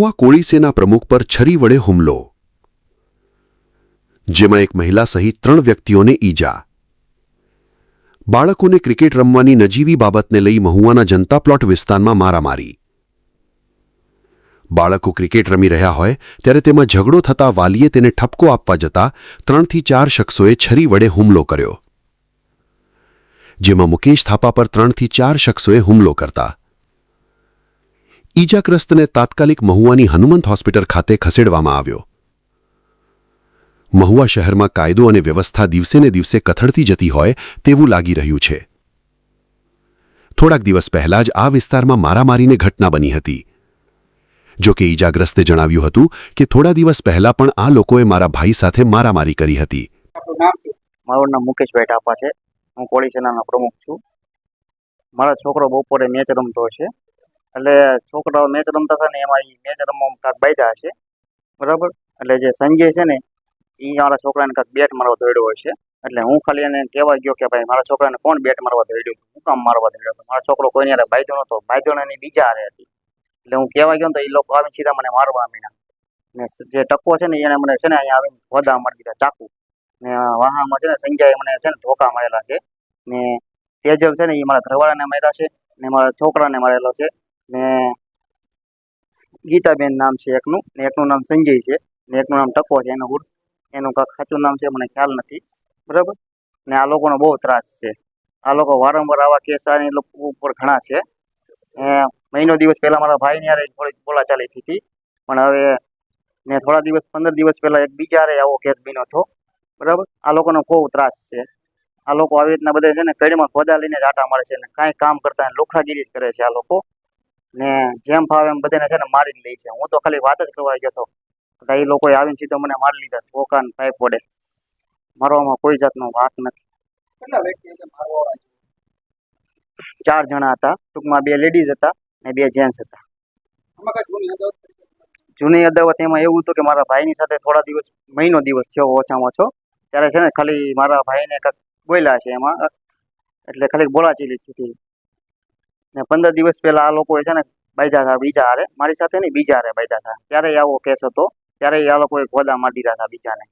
મહુવા કોળી સેના પ્રમુખ પર છરી વડે હુમલો, જેમાં એક મહિલા સહિત 3 વ્યક્તિઓને ઈજા। બાળકોને ક્રિકેટ રમવાની નજીવી બાબતને લઈ મહુવાના જનતા પ્લોટ વિસ્તારમાં મારામારી। બાળકો ક્રિકેટ રમી રહ્યા હોય ત્યારે તેમાં ઝઘડો થતા વાલીએ તેને ઠપકો આપવા જતા 3 થી 4 શખ્સોએ છરી વડે હુમલો કર્યો, જેમાં મુકેશ થાપા પર 3 થી 4 શખ્સોએ હુમલો કરતા ઈજાગ્રસ્તને તાત્કાલિક મહુવાની હનુમંત હોસ્પિટલ ખાતે ખસેડવામાં આવ્યો। મહુવા શહેરમાં કાયદો અને વ્યવસ્થા દિવસેને દિવસે કથળતી જતી હોય તેવું લાગી રહ્યું છે। થોડાક દિવસ પહેલા જ આ વિસ્તારમાં મારામારીની ઘટના બની હતી। જો કે ઈજાગ્રસ્તે જણાવ્યું હતું કે થોડા દિવસ પહેલા પણ આ લોકોએ મારા ભાઈ સાથે મારામારી કરી હતી। મારું નામ મુકેશભાઈ ઠાપા છે। હું કોળી સેનાનો પ્રમુખ છું। મારો છોકરો બપોરે મેચ રમતો છે, એટલે છોકરાઓ મેચ રમતા હતા ને એમાં મેચ રમવામાં કાંક બાયધા હશે, બરાબર। એટલે જે સંજય છે ને એ મારા છોકરાને કાંક બેટ મારવા દોડ્યો હોય છે। એટલે હું ખાલી એને કહેવા ગયો કે ભાઈ મારા છોકરાને કોણ બેટ મારવા દોડ્યું, હું કામ મારવા દોડ્યો હતો? મારો છોકરો કોઈની હારે બાયધો નહોતો, બાયધોની બીજા હારે હતી। એટલે હું કહેવા ગયો ને તો એ લોકો આવીને સીધા મને મારવા માંડ્યા ને જે ટકો છે ને એને મને છે ને અહીંયા આવીને વધા મારી દીધા ચાકુ ને વાહામાં છે ને સંજયે મને છે ને ધોકા મારેલા છે ને તેજલ છે ને એ મારા ઘરવાળાને માર્યા છે ને મારા છોકરાને મારેલો છે ને ગીતાબેન નામ છે એકનું ને એકનું નામ સંજય છે ને એકનું નામ ટકો છે। એનું કાંક સાચું નામ છે મને ખ્યાલ નથી, બરાબર। ને આ લોકોનો બહુ ત્રાસ છે। આ લોકો વારંવાર આવા કેસ આ લોકો ઉપર ઘણા છે। મહિનો દિવસ પહેલા મારા ભાઈની હારે થોડીક બોલાચાલી થઈ હતી, પણ હવે ને થોડા દિવસ 15 દિવસ પહેલા એક બીજા હારે આવો કેસ બન્યો હતો, બરાબર। આ લોકોનો બહુ ત્રાસ છે। આ લોકો આવી રીતના બધા છે ને કડીમાં ખોદા લઈને જ આટા મારે છે ને કાંઈ કામ કરતા લુખાગીરી જ કરે છે આ લોકો ને જેમ ફાવે એમ બધાને છે ને મારી જ લે છે। હું તો ખાલી વાત જ કરવા ગયો હતો, એ લોકોએ આવીને સીધો મને મારી લીધા ધોકા ને પાઇપ વડે। મારવામાં કોઈ જાતનો વાંક નથી। 4 જણા હતા, ટૂંકમાં 2 લેડીઝ હતા ને 2 જેન્ટ્સ હતા। જૂની અદાવત એમાં એવું હતું કે મારા ભાઈની સાથે થોડા દિવસ મહિનો દિવસ થયો ઓછામાં ઓછો, ત્યારે છે ને ખાલી મારા ભાઈને કાંઈક બોલ્યા છે એમાં, એટલે ખાલી બોલાચીલી હતી ને 15 દિવસ પહેલા આ લોકોએ છે ને બાયધા હતા બીજા હારે, મારી સાથે નહીં બીજા હારે બાયધા હતા। ત્યારે આવો કેસ હતો, ત્યારે આ લોકોએ ખોદા મારી દીધા હતા બીજાને।